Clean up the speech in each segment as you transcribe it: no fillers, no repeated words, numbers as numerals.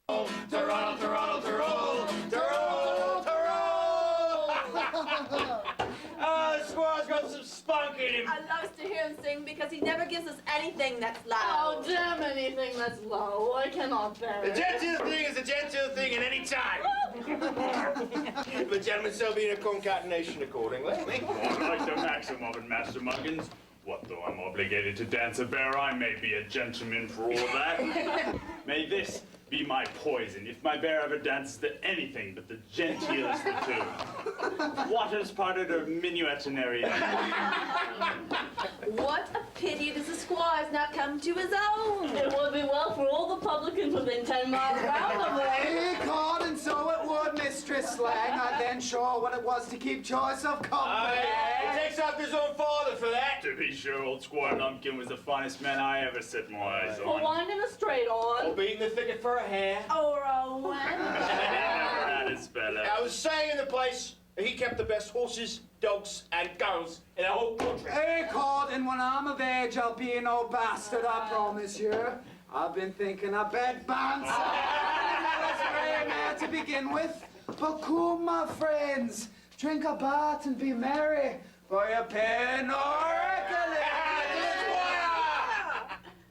To roll, to roll, to roll, to roll, to roll. Squire's got some spunk in him. I love to hear him sing because he never gives us anything that's loud. Oh, damn anything that's low. I cannot bear The it. genteel thing is a genteel thing at any time. But gentlemen, so be in a concatenation accordingly. I'd like the maximum of it, Master Muggins. What though I'm obligated to dance a bear, I may be a gentleman for all that. May this be my poison, if my bear ever dances to anything but the genteelest of two. Waters parted or minuetinary. What a pity does the squire's not come to his own. It would be well for all the publicans within 10 miles round of there. Ecod, and so it would, Mistress Slang. I then sure what it was to keep choice of company. He takes after his own father for that. To be sure, old Squire Lumpkin was the finest man I ever set my eyes For on. winding a straight Or on. beating the thicket for a hare. Or a when. Never had his fella. I was saying in the place that he kept the best horses, dogs, and girls in the whole country. Ecod, and when I'm of age, I'll be an old bastard, I promise you. I've been thinking I bed bounce. To begin with. But come, my friends, drink a bat and be merry. For your pen or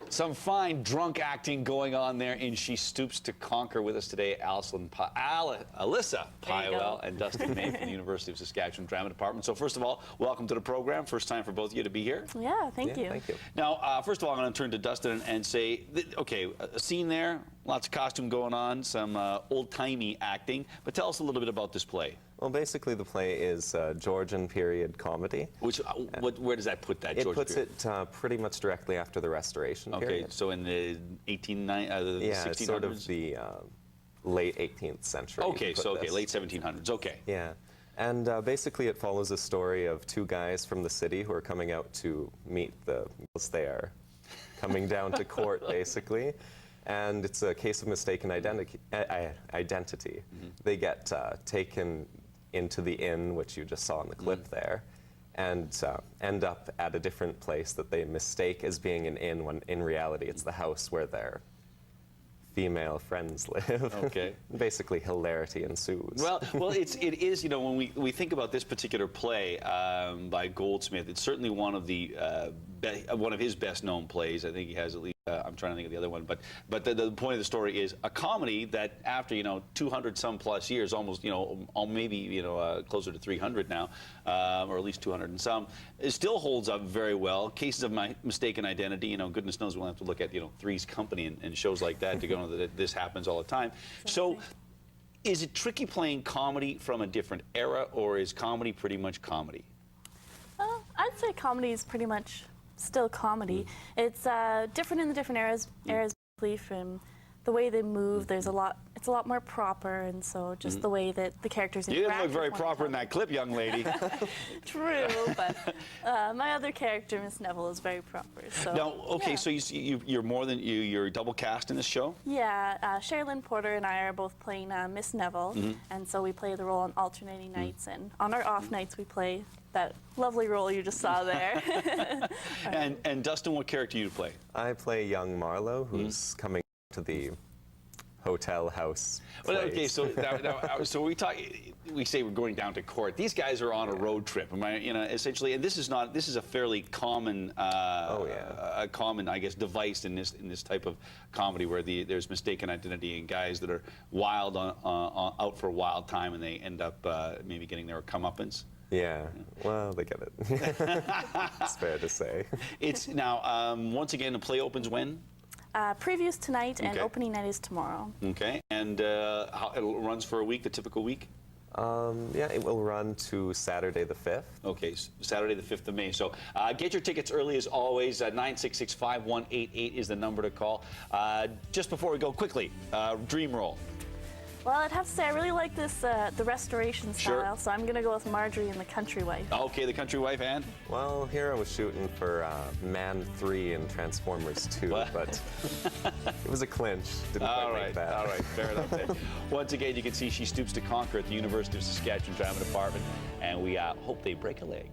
Some fine drunk acting going on there in She Stoops to Conquer. With us today, Alyssa Pywell and Dustin May from the University of Saskatchewan Drama Department. So first of all, welcome to the program. First time for both of you to be here. Yeah, thank you. Thank you. Now, first of all, I'm going to turn to Dustin and say, okay, a scene there, lots of costume going on, some old-timey acting. But tell us a little bit about this play. Well, basically, the play is Georgian period comedy. Which, where does that put that? It Georgian puts period? it pretty much directly after the Restoration Okay, period. so in the 1600s? Yeah, it's sort of the late 18th century. Okay, so late 1700s. Okay. Yeah, and basically, it follows a story of two guys from the city who are coming out to meet the girls there, coming down to court, basically. And it's a case of mistaken identity. Mm-hmm. They get taken into the inn, which you just saw in the clip there, and end up at a different place that they mistake as being an inn when in reality it's the house where their female friends live. Okay. Basically, hilarity ensues. Well, it is. You know, when we think about this particular play by Goldsmith, it's certainly one of the one of his best-known plays. I think he has at least. I'm trying to think of the other one, but the point of the story is a comedy that after 200 some plus years, almost maybe closer to 300 now, or at least 200 and some, it still holds up very well. Cases of mistaken identity, goodness knows we'll have to look at Three's Company and shows like that to go that this happens all the time. So, is it tricky playing comedy from a different era, or is comedy pretty much comedy? I'd say comedy is pretty much still comedy. It's different in the different eras from the way they move. There's it's a lot more proper, and so just the way that the characters interact. You didn't look very proper in that clip, young lady. True, but my other character, Miss Neville, is very proper. So now, okay, yeah. so you're double cast in this show? Yeah, Sherilyn Porter and I are both playing Miss Neville, and so we play the role on alternating nights, and on our off nights we play that lovely role you just saw there. And Dustin, what character do you play? I play young Marlowe, who's coming to the hotel house Well, place. okay, so so we say we're going down to court. These guys are on a road trip, essentially, and this is a fairly common, a common, I guess, device in this type of comedy where there's mistaken identity and guys that are wild out for a wild time and they end up maybe getting their comeuppance. Yeah, well, they get it. It's fair to say. It's now, once again, the play opens when? Previews tonight, and opening night is tomorrow. Okay, and it runs for a week, the typical week? Yeah, it will run to Saturday the 5th. Okay, Saturday the 5th of May. So get your tickets early as always. 966-5188 is the number to call. Just before we go, quickly, dream role. Well, I'd have to say I really like this, the Restoration style, so I'm going to go with Marjorie and the Country Wife. Okay, the Country Wife, and? Well, here I was shooting for Man 3 and Transformers 2, but it was a clinch. Didn't quite make that. All right, fair enough then. Once again, you can see She Stoops to Conquer at the University of Saskatchewan Drama Department, and we hope they break a leg.